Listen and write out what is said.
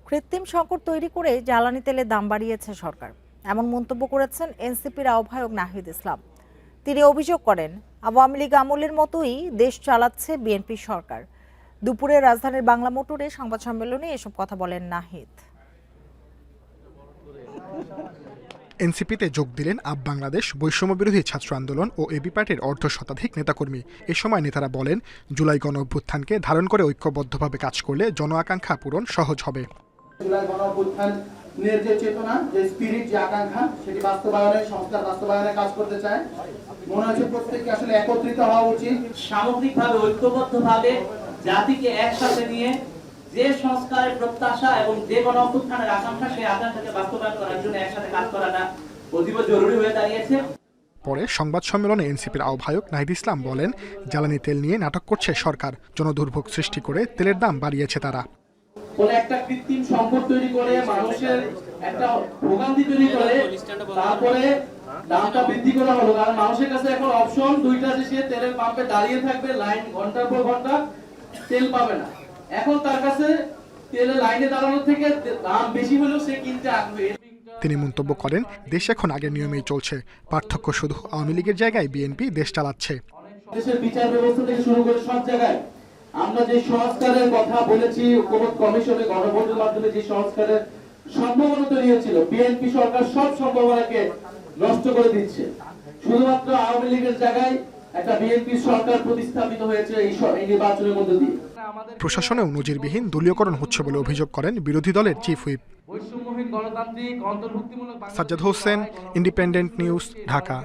কৃত্রিম সংকট তৈরি করে জ্বালানি তেলের দাম বাড়িয়েছে সরকার, এমন মন্তব্য করেছেন এনসিপির আহ্বায়ক নাহিদ ইসলাম। তিনি অভিযোগ করেন, আওয়ামী লীগ আমলের মতোই দেশ চালাচ্ছে বিএনপি সরকার। দুপুরে রাজধানীর বাংলা মোটরে সংবাদ সম্মেলনে এসব কথা বলেন নাহিদ। এনসিপিতে যোগ দিলেন আপ বাংলাদেশ, বৈষম্যবিরোধী ছাত্র আন্দোলন ও এবি পার্টির অর্ধশতাধিক নেতাকর্মী। এ সময় নেতারা বলেন, জুলাই গণ অভ্যুত্থানকে ধারণ করে ঐক্যবদ্ধভাবে কাজ করলে জন আকাঙ্ক্ষা পূরণ সহজ হবে। জুলাই গণ অভ্যুত্থানের যে চেতনা, যে স্পিরিট, যে আকাঙ্ক্ষা, সেটি বাস্তবায়নে, সংস্কার বাস্তবায়নে কাজ করতে চায়। মনে হচ্ছে প্রত্যেককে আসলে একত্রিত হওয়া উচিত। সামগ্রিকভাবে ঐক্যবদ্ধভাবে জাতিকে একসাথে নিয়ে যে সংস্কারের প্রত্যাশা এবং যে গণ অভ্যুত্থানের আকাঙ্ক্ষা, সেই আকাঙ্ক্ষাকে বাস্তবায়ন করার জন্য একসাথে কাজ করাটা অতীব জরুরি হয়ে দাঁড়িয়েছে। পরে সংবাদ সম্মেলনে এনসিপির আহ্বায়ক নাহিদ ইসলাম বলেন, জ্বালানি তেল নিয়ে নাটক করছে সরকার, জনদুর্ভোগ সৃষ্টি করে তেলের দাম বাড়িয়েছে তারা। কোন একটা কৃত্রিম সংকট তৈরি করে, মানুষের একটা ভোগান্তি তৈরি করে, তারপরে দামটা বৃদ্ধি করা হলো। কারণ মানুষের কাছে এখন অপশন দুইটা, যে সে তেলের পাম্পে দাঁড়িয়ে থাকবে, লাইন ঘন্টার পর ঘন্টা, তেল পাবে না। এখন তার কাছে তেলের লাইনে দাঁড়ানোর থেকে দাম বেশি হলেও সে কিনতে আগ্রহী। তিনি মন্তব্য করেন, দেশ এখন আগের নিয়মেই চলছে, পার্থক্য শুধু আওয়ামী লীগের জায়গায় বিএনপি দেশ চালাচ্ছে। দেশের বিচার ব্যবস্থা থেকে শুরু করে সব জায়গায় আমরা যে সংস্কারের কথা বলেছি, ঐক্যমত কমিশনে গণভোটের মাধ্যমে যে সংস্কারের সম্ভাবনা তৈরি হয়েছিল, বিএনপি সরকার সব সম্ভাবনাকে নষ্ট করে দিচ্ছে। শুধুমাত্র আওয়ামী লীগের জায়গায় একটা বিএনপি সরকার প্রতিস্থাপিত হয়েছে এই নির্বাচনের মধ্য দিয়ে। প্রশাসনেও নজিরবিহীন দলীয়করণ হচ্ছে বলে অভিযোগ করেন বিরোধী দলের চিফ হুইপ বৈষম্যহীন গণতান্ত্রিক অন্তর্ভুক্তিমূলক সাজ্জাদ হোসেন, ইন্ডিপেন্ডেন্ট নিউজ, ঢাকা।